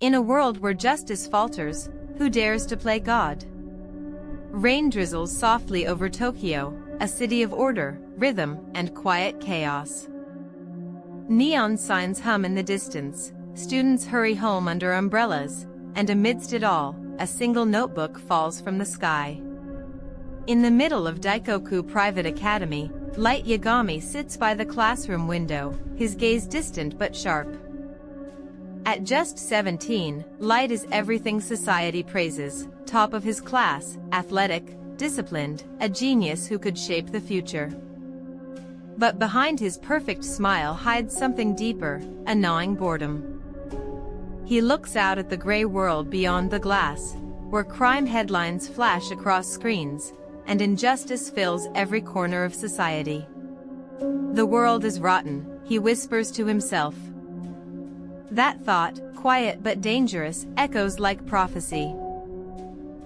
In a world where justice falters, who dares to play God? Rain drizzles softly over Tokyo, a city of order, rhythm, and quiet chaos. Neon signs hum in the distance, students hurry home under umbrellas, and amidst it all, a single notebook falls from the sky. In the middle of Daikoku Private Academy, Light Yagami sits by the classroom window, his gaze distant but sharp. At just 17, Light is everything society praises, top of his class, athletic, disciplined, a genius who could shape the future. But behind his perfect smile hides something deeper, a gnawing boredom. He looks out at the gray world beyond the glass, where crime headlines flash across screens, and injustice fills every corner of society. The world is rotten, he whispers to himself. That thought, quiet but dangerous, echoes like prophecy.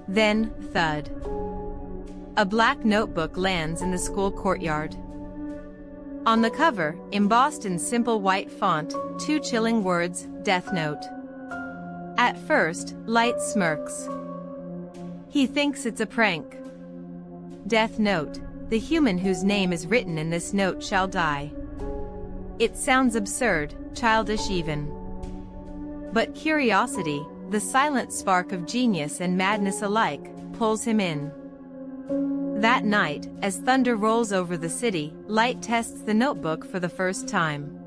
Then, thud. A black notebook lands in the school courtyard. On the cover, embossed in simple white font, two chilling words, Death Note. At first, Light smirks. He thinks it's a prank. Death Note, the human whose name is written in this note shall die. It sounds absurd, childish even. But curiosity, the silent spark of genius and madness alike, pulls him in. That night, as thunder rolls over the city, Light tests the notebook for the first time.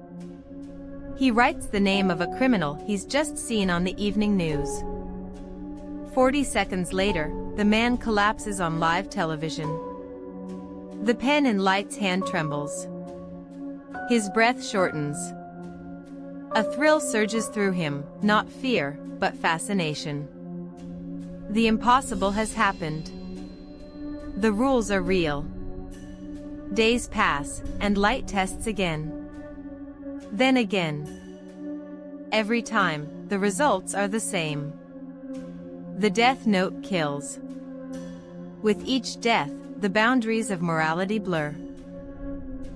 He writes the name of a criminal he's just seen on the evening news. 40 seconds later, the man collapses on live television. The pen in Light's hand trembles. His breath shortens. A thrill surges through him, not fear, but fascination. The impossible has happened. The rules are real. Days pass, and Light tests again. Then again. Every time, the results are the same. The Death Note kills. With each death, the boundaries of morality blur.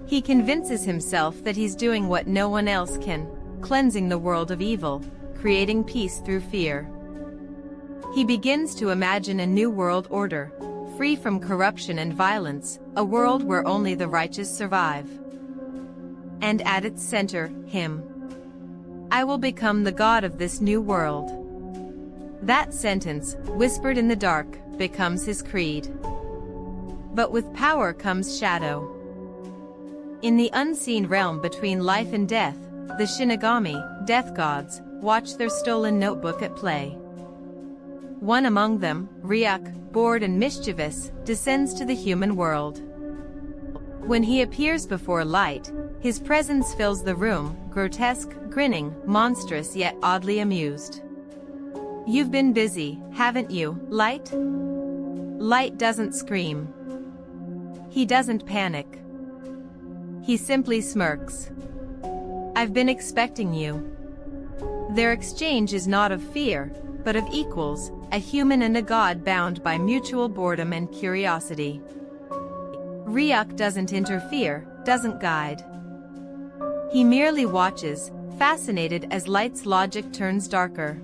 He convinces himself that he's doing what no one else can, cleansing the world of evil, creating peace through fear. He begins to imagine a new world order, free from corruption and violence, a world where only the righteous survive. And at its center, him. I will become the god of this new world. That sentence, whispered in the dark, becomes his creed. But with power comes shadow. In the unseen realm between life and death, the Shinigami, death gods, watch their stolen notebook at play. One among them, Ryuk, bored and mischievous, descends to the human world. When he appears before Light, his presence fills the room, grotesque, grinning, monstrous yet oddly amused. You've been busy, haven't you, Light? Light doesn't scream. He doesn't panic. He simply smirks. I've been expecting you. Their exchange is not of fear, but of equals, a human and a god bound by mutual boredom and curiosity. Ryuk doesn't interfere, doesn't guide. He merely watches, fascinated as Light's logic turns darker.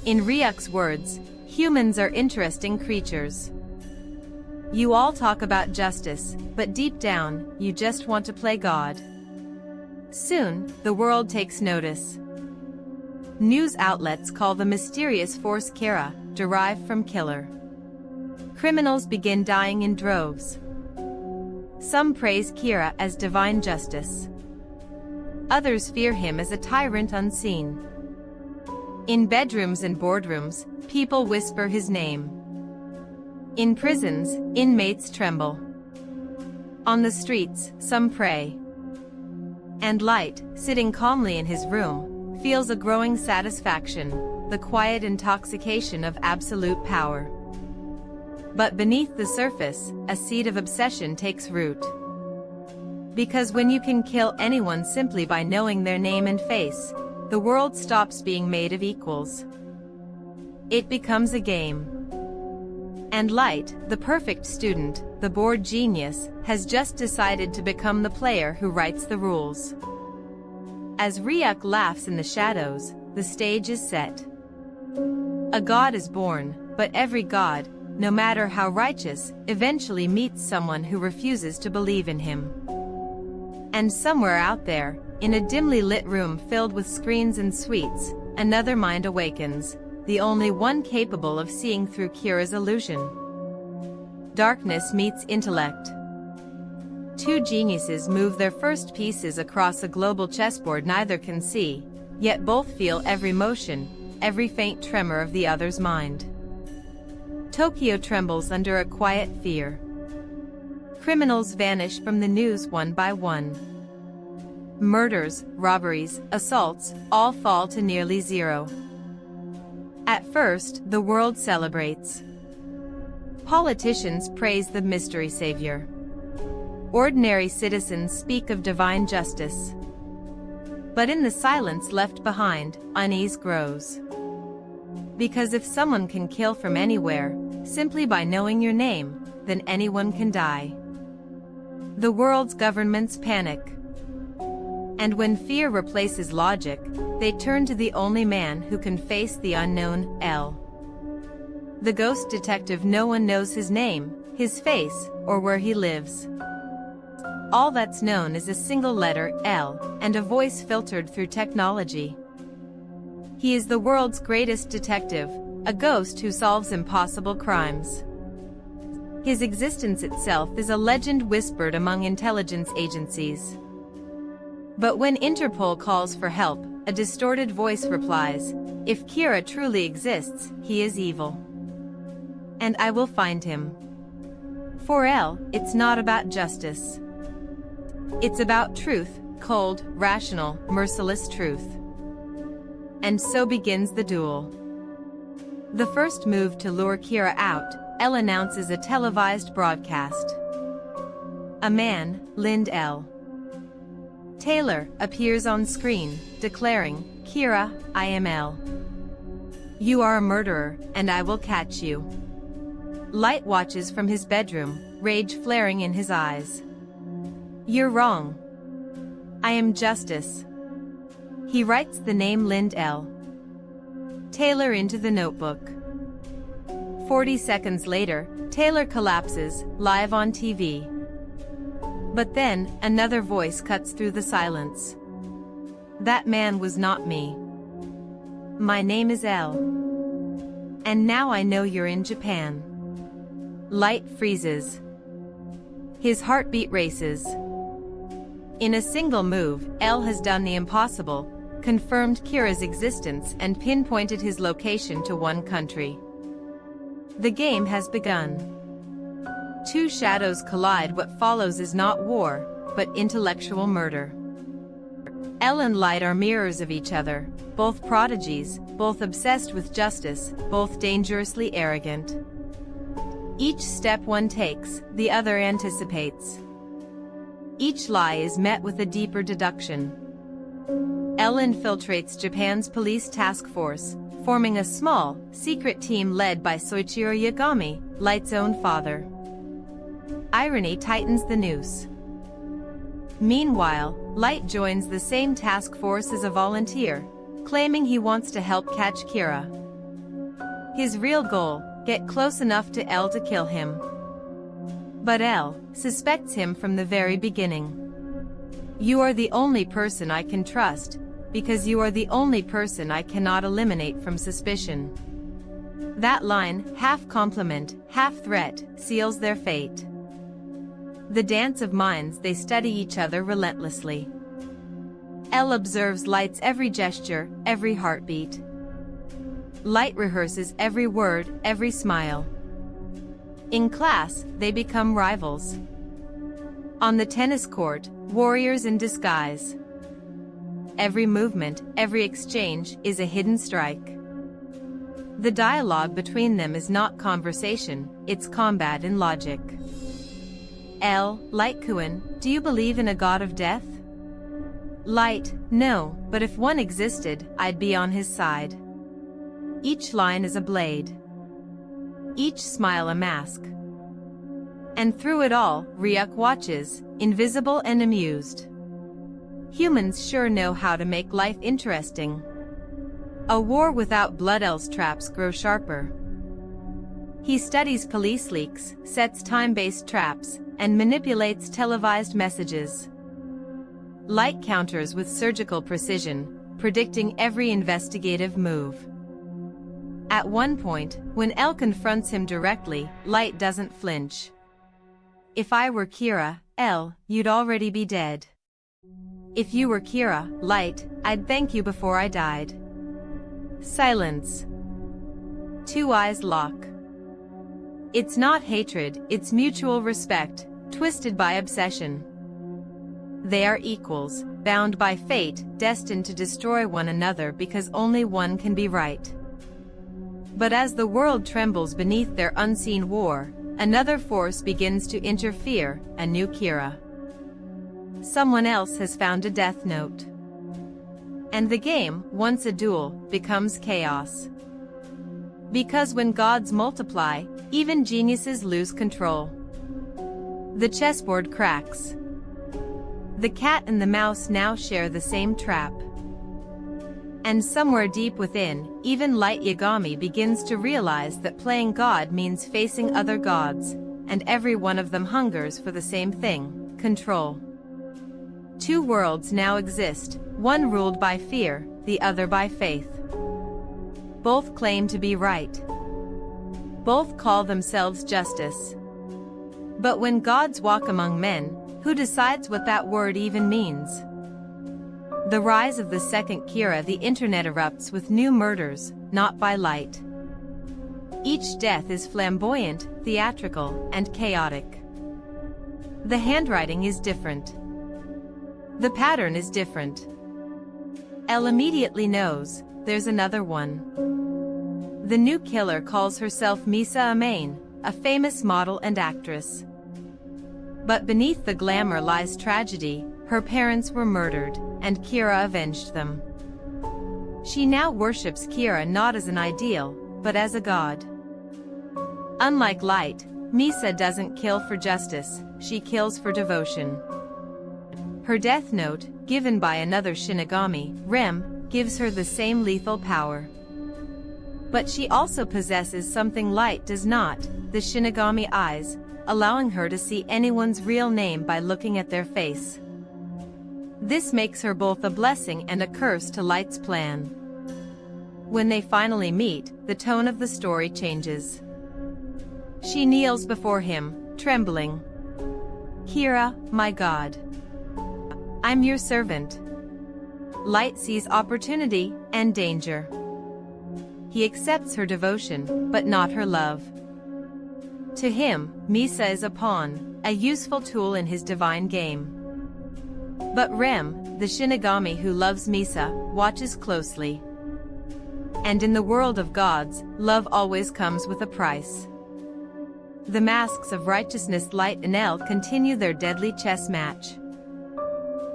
In Ryuk's words, humans are interesting creatures. You all talk about justice, but deep down, you just want to play God. Soon, the world takes notice. News outlets call the mysterious force Kira, derived from killer. Criminals begin dying in droves. Some praise Kira as divine justice. Others fear him as a tyrant unseen. In bedrooms and boardrooms, people whisper his name. In prisons, inmates tremble. On the streets, some pray. And Light, sitting calmly in his room, feels a growing satisfaction, the quiet intoxication of absolute power. But beneath the surface, a seed of obsession takes root. Because when you can kill anyone simply by knowing their name and face, the world stops being made of equals. It becomes a game. And Light, the perfect student, the bored genius, has just decided to become the player who writes the rules. As Ryuk laughs in the shadows, the stage is set. A god is born, but every god, no matter how righteous, eventually meets someone who refuses to believe in him. And somewhere out there, in a dimly lit room filled with screens and sweets, another mind awakens, the only one capable of seeing through Kira's illusion. Darkness meets intellect. Two geniuses move their first pieces across a global chessboard neither can see, yet both feel every motion, every faint tremor of the other's mind. Tokyo trembles under a quiet fear. Criminals vanish from the news one by one. Murders, robberies, assaults, all fall to nearly zero. At first, the world celebrates. Politicians praise the mystery savior. Ordinary citizens speak of divine justice. But in the silence left behind, unease grows. Because if someone can kill from anywhere, simply by knowing your name, then anyone can die. The world's governments panic. And when fear replaces logic, they turn to the only man who can face the unknown, L. The ghost detective. No one knows his name, his face, or where he lives. All that's known is a single letter, L, and a voice filtered through technology. He is the world's greatest detective, a ghost who solves impossible crimes. His existence itself is a legend whispered among intelligence agencies. But when Interpol calls for help, a distorted voice replies, "If Kira truly exists, he is evil. And I will find him." For L, it's not about justice. It's about truth, cold, rational, merciless truth. And so begins the duel. The first move to lure Kira out, L announces a televised broadcast. A man, Lind L. Taylor, appears on screen, declaring, "Kira, I am L. You are a murderer, and I will catch you." Light watches from his bedroom, rage flaring in his eyes. "You're wrong. I am justice." He writes the name Lind L. Taylor into the notebook. 40 seconds later, Taylor collapses, live on TV. But then, another voice cuts through the silence. "That man was not me. My name is L. And now I know you're in Japan." Light freezes. His heartbeat races. In a single move, L has done the impossible, confirmed Kira's existence and pinpointed his location to one country. The game has begun. Two shadows collide. What follows is not war, but intellectual murder. L and Light are mirrors of each other, both prodigies, both obsessed with justice, both dangerously arrogant. Each step one takes, the other anticipates. Each lie is met with a deeper deduction. L infiltrates Japan's police task force, forming a small, secret team led by Soichiro Yagami, Light's own father. Irony tightens the noose. Meanwhile, Light joins the same task force as a volunteer, claiming he wants to help catch Kira. His real goal, get close enough to L to kill him. But L suspects him from the very beginning. "You are the only person I can trust, because you are the only person I cannot eliminate from suspicion." That line, half compliment, half threat, seals their fate. The dance of minds. They study each other relentlessly. L observes Light's every gesture, every heartbeat. Light rehearses every word, every smile. In class, they become rivals. On the tennis court, warriors in disguise. Every movement, every exchange, is a hidden strike. The dialogue between them is not conversation, it's combat in logic. L. Light-kun, do you believe in a god of death? Light, no, but if one existed, I'd be on his side. Each line is a blade. Each smile a mask. And through it all, Ryuk watches, invisible and amused. Humans sure know how to make life interesting. A war without blood, else traps grow sharper. He studies police leaks, sets time-based traps, and manipulates televised messages. Light counters with surgical precision, predicting every investigative move. At one point, when L confronts him directly, Light doesn't flinch. If I were Kira, L, you'd already be dead. If you were Kira, Light, I'd thank you before I died. Silence. Two eyes lock. It's not hatred, it's mutual respect, twisted by obsession. They are equals, bound by fate, destined to destroy one another because only one can be right. But as the world trembles beneath their unseen war, another force begins to interfere, a new Kira. Someone else has found a death note. And the game, once a duel, becomes chaos. Because when gods multiply, even geniuses lose control. The chessboard cracks. The cat and the mouse now share the same trap. And somewhere deep within, even Light Yagami begins to realize that playing God means facing other gods, and every one of them hungers for the same thing, control. Two worlds now exist, one ruled by fear, the other by faith. Both claim to be right. Both call themselves justice. But when gods walk among men, who decides what that word even means? The rise of the second Kira. The internet erupts with new murders, not by light. Each death is flamboyant, theatrical, and chaotic. The handwriting is different. The pattern is different. Elle immediately knows, there's another one. The new killer calls herself Misa Amain, a famous model and actress. But beneath the glamour lies tragedy. Her parents were murdered, and Kira avenged them. She now worships Kira not as an ideal, but as a god. Unlike Light, Misa doesn't kill for justice, she kills for devotion. Her death note, given by another Shinigami, Rem, gives her the same lethal power. But she also possesses something Light does not, the Shinigami eyes, allowing her to see anyone's real name by looking at their face. This makes her both a blessing and a curse to Light's plan. When they finally meet, the tone of the story changes. She kneels before him, trembling. Kira, my god. I'm your servant. Light sees opportunity and danger. He accepts her devotion, but not her love. To him, Misa is a pawn, a useful tool in his divine game. But Rem, the Shinigami who loves Misa, watches closely. And in the world of gods, love always comes with a price. The masks of righteousness. Light and Elle continue their deadly chess match.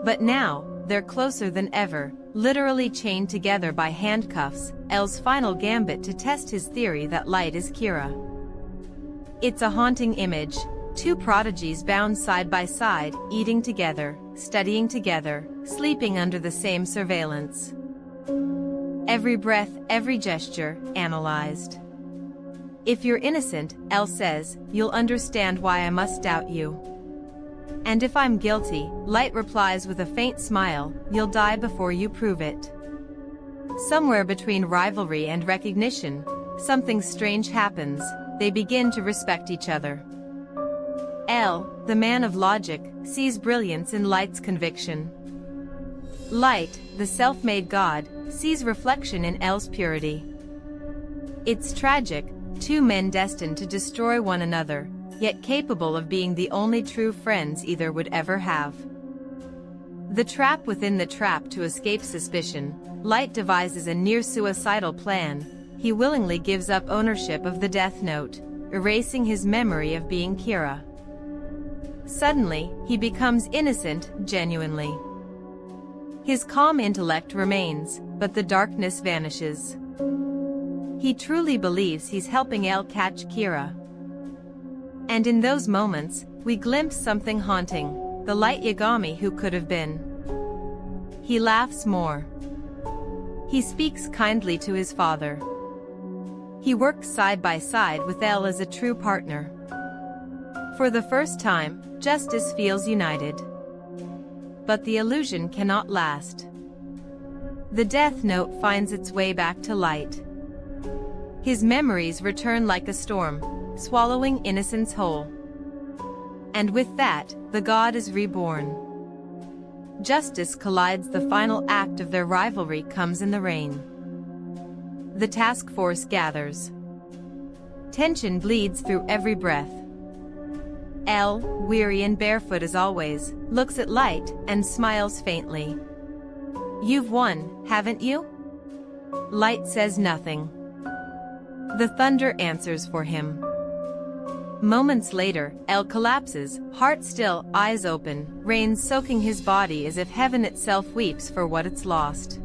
But now, they're closer than ever, literally chained together by handcuffs, Elle's final gambit to test his theory that Light is Kira. It's a haunting image, two prodigies bound side by side, eating together, studying together, sleeping under the same surveillance. Every breath, every gesture, analyzed. If you're innocent, Elle says, you'll understand why I must doubt you. And if I'm guilty, Light replies with a faint smile, you'll die before you prove it. Somewhere between rivalry and recognition, something strange happens, they begin to respect each other. Elle, the man of logic, sees brilliance in Light's conviction. Light, the self-made god, sees reflection in Elle's purity. It's tragic, two men destined to destroy one another, yet capable of being the only true friends either would ever have. The trap within the trap. To escape suspicion, Light devises a near-suicidal plan. He willingly gives up ownership of the Death Note, erasing his memory of being Kira. Suddenly, he becomes innocent, genuinely. His calm intellect remains, but the darkness vanishes. He truly believes he's helping Elle catch Kira. And in those moments, we glimpse something haunting, the Light Yagami who could have been. He laughs more. He speaks kindly to his father. He works side by side with L as a true partner. For the first time, justice feels united. But the illusion cannot last. The Death Note finds its way back to Light. His memories return like a storm, swallowing innocence whole. And with that, the god is reborn. Justice collides. The final act of their rivalry comes in the rain. The task force gathers. Tension bleeds through every breath. L, weary and barefoot as always, looks at Light and smiles faintly. "You've won, haven't you?" Light says nothing. The thunder answers for him. Moments later, L collapses, heart still, eyes open, rain soaking his body as if heaven itself weeps for what it's lost.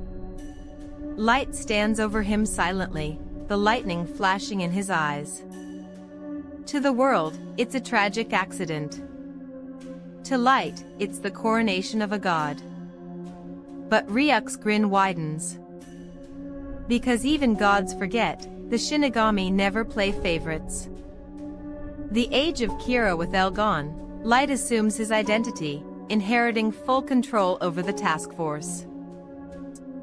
Light stands over him silently, the lightning flashing in his eyes. To the world, it's a tragic accident. To Light, it's the coronation of a god. But Ryuk's grin widens. Because even gods forget, the Shinigami never play favorites. The age of Kira with L gone, Light assumes his identity, inheriting full control over the task force.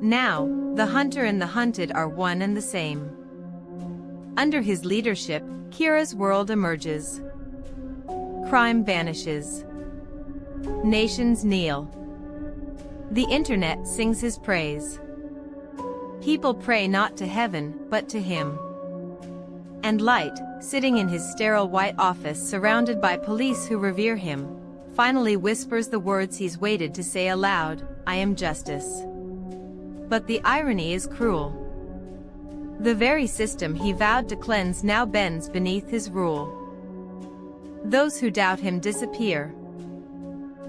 Now, the hunter and the hunted are one and the same. Under his leadership, Kira's world emerges. Crime vanishes. Nations kneel. The internet sings his praise. People pray not to heaven, but to him. And Light, sitting in his sterile white office surrounded by police who revere him, finally whispers the words he's waited to say aloud, "I am justice." But the irony is cruel. The very system he vowed to cleanse now bends beneath his rule. Those who doubt him disappear.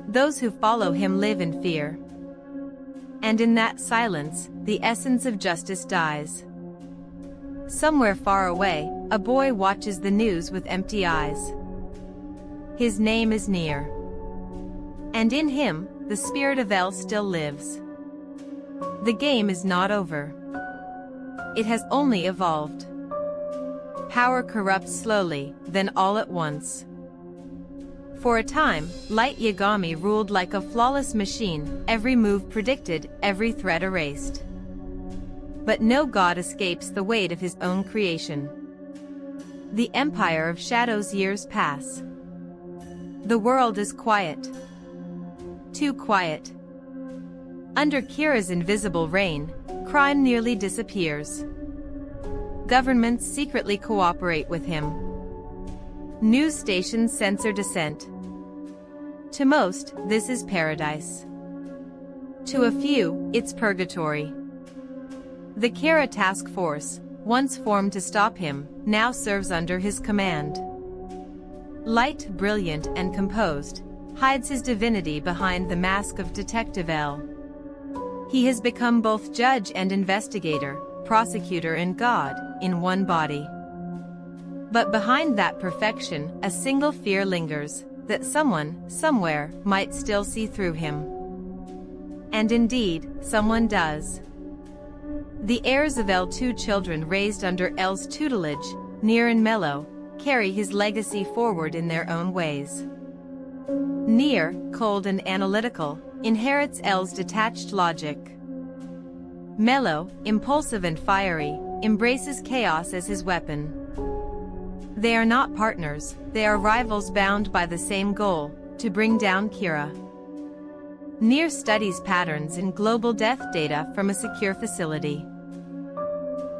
Those who follow him live in fear. And in that silence, the essence of justice dies. Somewhere far away, a boy watches the news with empty eyes. His name is Near. And in him, the spirit of L still lives. The game is not over. It has only evolved. Power corrupts slowly, then all at once. For a time, Light Yagami ruled like a flawless machine, every move predicted, every threat erased. But no god escapes the weight of his own creation. The Empire of Shadows years pass. The world is quiet. Too quiet. Under Kira's invisible reign, crime nearly disappears. Governments secretly cooperate with him. News stations censor dissent. To most, this is paradise. To a few, it's purgatory. The Kira task force, once formed to stop him, now serves under his command. Light, brilliant and composed, hides his divinity behind the mask of Detective L. He has become both judge and investigator, prosecutor and god, in one body. But behind that perfection, a single fear lingers, that someone, somewhere, might still see through him. And indeed, someone does. The heirs of L, two children raised under L's tutelage, Near and Mello, carry his legacy forward in their own ways. Near, cold and analytical, inherits L's detached logic. Mello, impulsive and fiery, embraces chaos as his weapon. They are not partners, they are rivals bound by the same goal, to bring down Kira. Near studies patterns in global death data from a secure facility.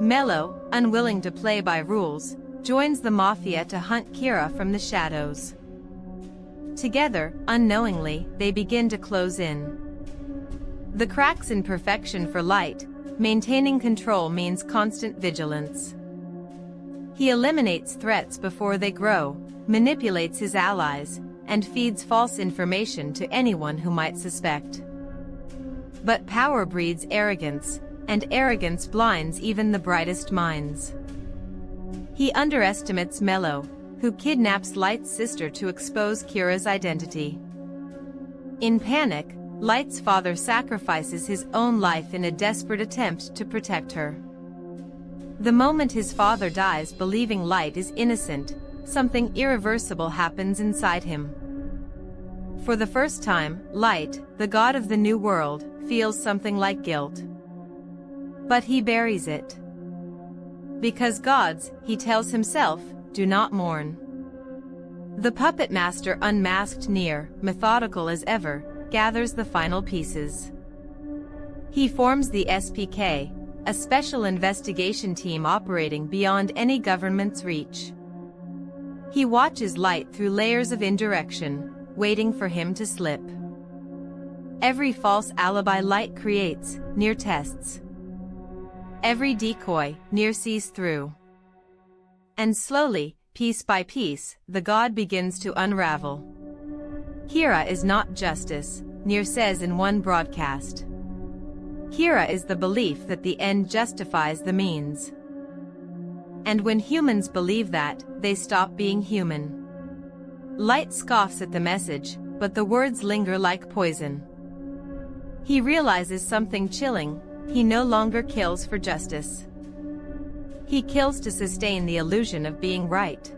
Mello, unwilling to play by rules, joins the mafia to hunt Kira from the shadows. Together, unknowingly, they begin to close in. The cracks in perfection for Light, maintaining control means constant vigilance. He eliminates threats before they grow, manipulates his allies, and feeds false information to anyone who might suspect. But power breeds arrogance, and arrogance blinds even the brightest minds. He underestimates Mello, who kidnaps Light's sister to expose Kira's identity. In panic, Light's father sacrifices his own life in a desperate attempt to protect her. The moment his father dies believing Light is innocent, something irreversible happens inside him. For the first time, Light, the god of the new world, feels something like guilt. But he buries it. Because gods, he tells himself, do not mourn. The puppet master unmasked Nier, methodical as ever, gathers the final pieces. He forms the SPK, a special investigation team operating beyond any government's reach. He watches Light through layers of indirection, waiting for him to slip. Every false alibi Light creates, Nier tests. Every decoy, Nier sees through. And slowly, piece by piece, the god begins to unravel. Kira is not justice, Nier says in one broadcast. Kira is the belief that the end justifies the means. And when humans believe that, they stop being human. Light scoffs at the message, but the words linger like poison. He realizes something chilling: he no longer kills for justice. He kills to sustain the illusion of being right.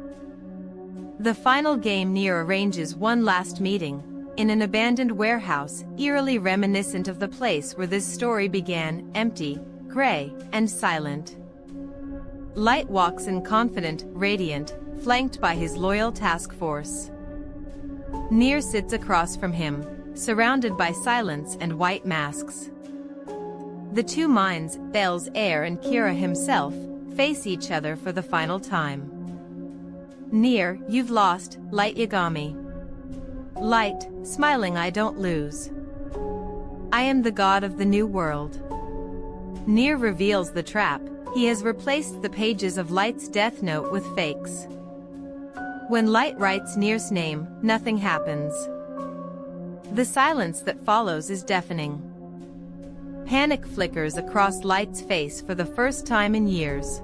The final game Nier arranges one last meeting, in an abandoned warehouse, eerily reminiscent of the place where this story began, empty, gray, and silent. Light walks in confident, radiant, flanked by his loyal task force. Nier sits across from him, surrounded by silence and white masks. The two minds, Bells Air and Kira himself, face each other for the final time. Nier, you've lost, Light Yagami. Light, smiling, I don't lose. I am the god of the new world. Nier reveals the trap: he has replaced the pages of Light's death note with fakes. When Light writes Nier's name, nothing happens. The silence that follows is deafening. Panic flickers across Light's face for the first time in years.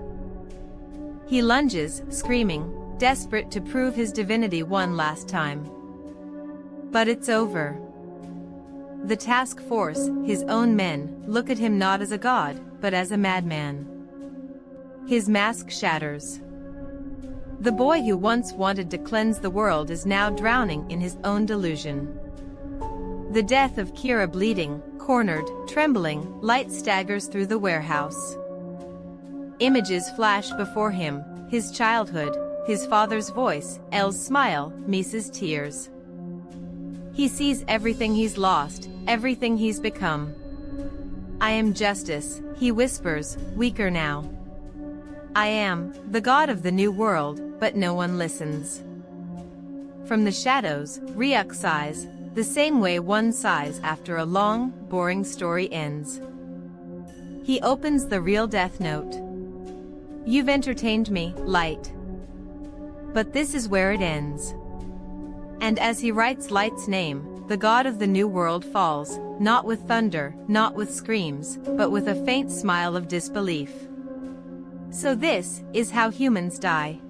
He lunges, screaming, desperate to prove his divinity one last time. But it's over. The task force, his own men, look at him not as a god, but as a madman. His mask shatters. The boy who once wanted to cleanse the world is now drowning in his own delusion. The death of Kira bleeding, cornered, trembling, Light staggers through the warehouse. Images flash before him: his childhood, his father's voice, Elle's smile, Misa's tears. He sees everything he's lost, everything he's become. I am justice, he whispers, weaker now. I am the god of the new world, but no one listens. From the shadows, Ryuk sighs, the same way one sighs after a long, boring story ends. He opens the real death note. You've entertained me, Light. But this is where it ends. And as he writes Light's name, the god of the new world falls, not with thunder, not with screams, but with a faint smile of disbelief. So this is how humans die.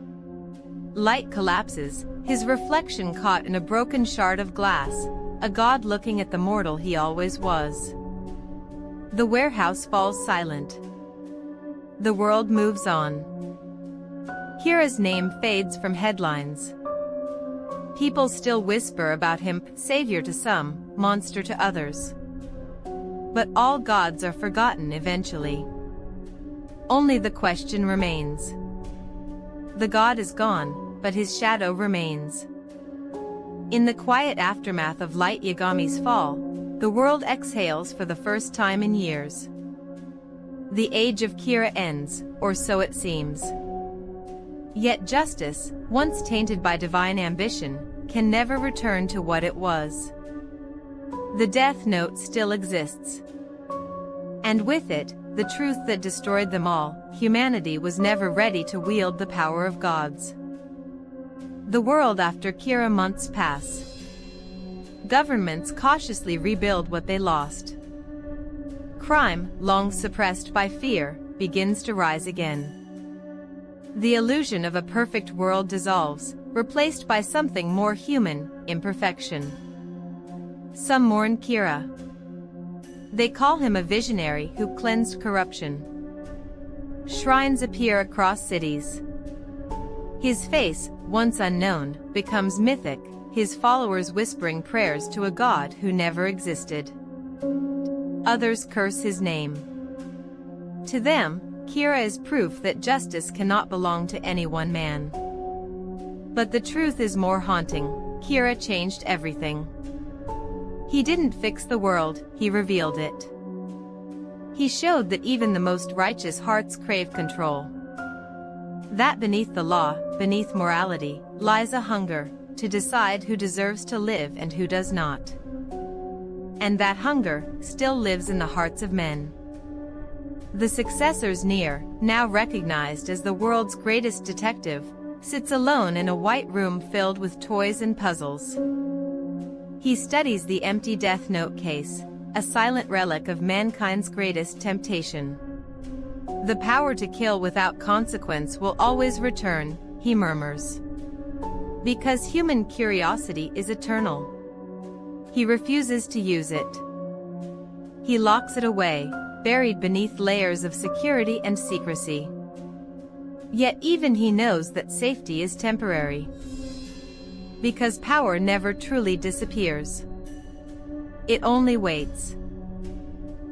Light collapses, his reflection caught in a broken shard of glass, a god looking at the mortal he always was. The warehouse falls silent. The world moves on. Kira's name fades from headlines. People still whisper about him, savior to some, monster to others. But all gods are forgotten eventually. Only the question remains. The god is gone, but his shadow remains. In the quiet aftermath of Light Yagami's fall, the world exhales for the first time in years. The age of Kira ends, or so it seems. Yet justice, once tainted by divine ambition, can never return to what it was. The Death Note still exists. And with it, the truth that destroyed them all: humanity was never ready to wield the power of gods. The world after Kira: months pass. Governments cautiously rebuild what they lost. Crime, long suppressed by fear, begins to rise again. The illusion of a perfect world dissolves, replaced by something more human: imperfection. some mourn Kira. They call him a visionary who cleansed corruption. Shrines appear across cities. His face, once unknown, becomes mythic, his followers whispering prayers to a god who never existed. Others curse his name. To them, Kira is proof that justice cannot belong to any one man. But the truth is more haunting. Kira changed everything. He didn't fix the world, he revealed it. He showed that even the most righteous hearts crave control. That beneath the law, beneath morality, lies a hunger to decide who deserves to live and who does not. And that hunger still lives in the hearts of men. The successor's near, now recognized as the world's greatest detective, sits alone in a white room filled with toys and puzzles. He studies the empty Death Note case, a silent relic of mankind's greatest temptation. The power to kill without consequence will always return, he murmurs. Because human curiosity is eternal. He refuses to use it. He locks it away, buried beneath layers of security and secrecy. Yet even he knows that safety is temporary. Because power never truly disappears. It only waits.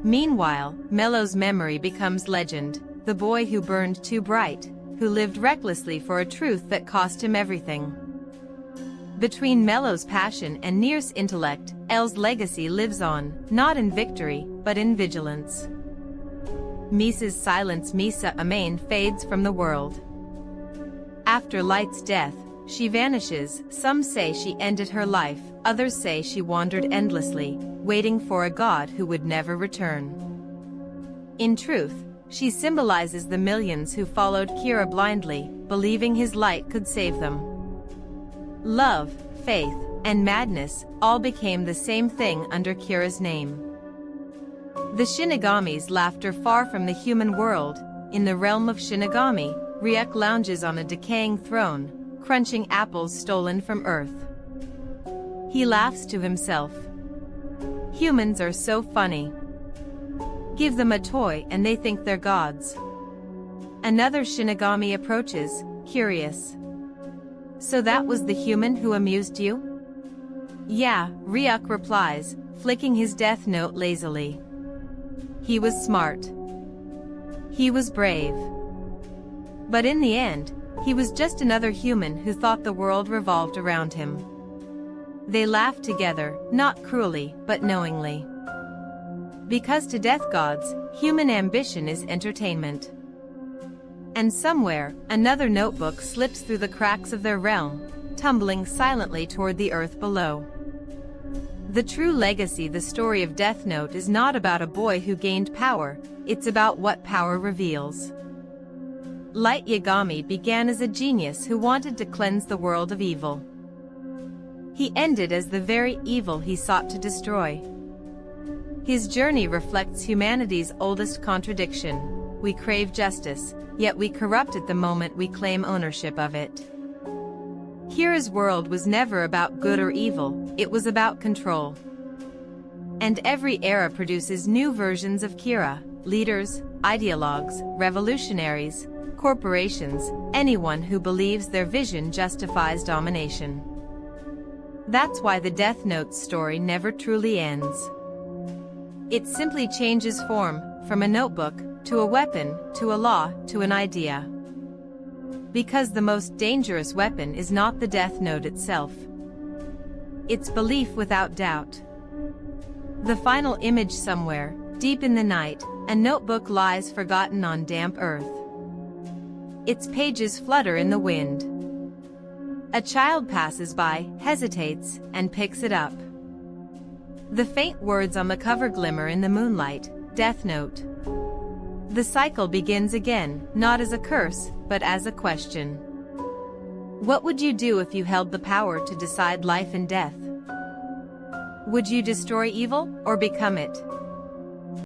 Meanwhile, Mello's memory becomes legend, the boy who burned too bright, who lived recklessly for a truth that cost him everything. Between Mello's passion and Nier's intellect, L's legacy lives on, not in victory, but in vigilance. Misa's silence. Misa Amain fades from the world. After Light's death, she vanishes. Some say she ended her life, others say she wandered endlessly, waiting for a god who would never return. In truth, she symbolizes the millions who followed Kira blindly, believing his light could save them. Love, faith, and madness all became the same thing under Kira's name. The Shinigami's laughter far from the human world. In the realm of Shinigami, Ryuk lounges on a decaying throne, crunching apples stolen from Earth. He laughs to himself. Humans are so funny. Give them a toy and they think they're gods. Another Shinigami approaches, curious. So that was the human who amused you? Yeah, Ryuk replies, flicking his Death Note lazily. He was smart. He was brave. But in the end, he was just another human who thought the world revolved around him. They laughed together, not cruelly, but knowingly. Because to death gods, human ambition is entertainment. And somewhere, another notebook slips through the cracks of their realm, tumbling silently toward the earth below. The true legacy. The story of Death Note is not about a boy who gained power, it's about what power reveals. Light Yagami began as a genius who wanted to cleanse the world of evil. He ended as the very evil he sought to destroy. His journey reflects humanity's oldest contradiction. We crave justice, yet we corrupt it the moment we claim ownership of it. Kira's world was never about good or evil, it was about control. And every era produces new versions of Kira, leaders, ideologues, revolutionaries, corporations, anyone who believes their vision justifies domination. That's why the Death Note story never truly ends. It simply changes form, from a notebook, to a weapon, to a law, to an idea. Because the most dangerous weapon is not the Death Note itself. It's belief without doubt. The final image. Somewhere, deep in the night, a notebook lies forgotten on damp earth. Its pages flutter in the wind. A child passes by, hesitates, and picks it up. The faint words on the cover glimmer in the moonlight, Death Note. The cycle begins again, not as a curse, but as a question. What would you do if you held the power to decide life and death? Would you destroy evil, or become it?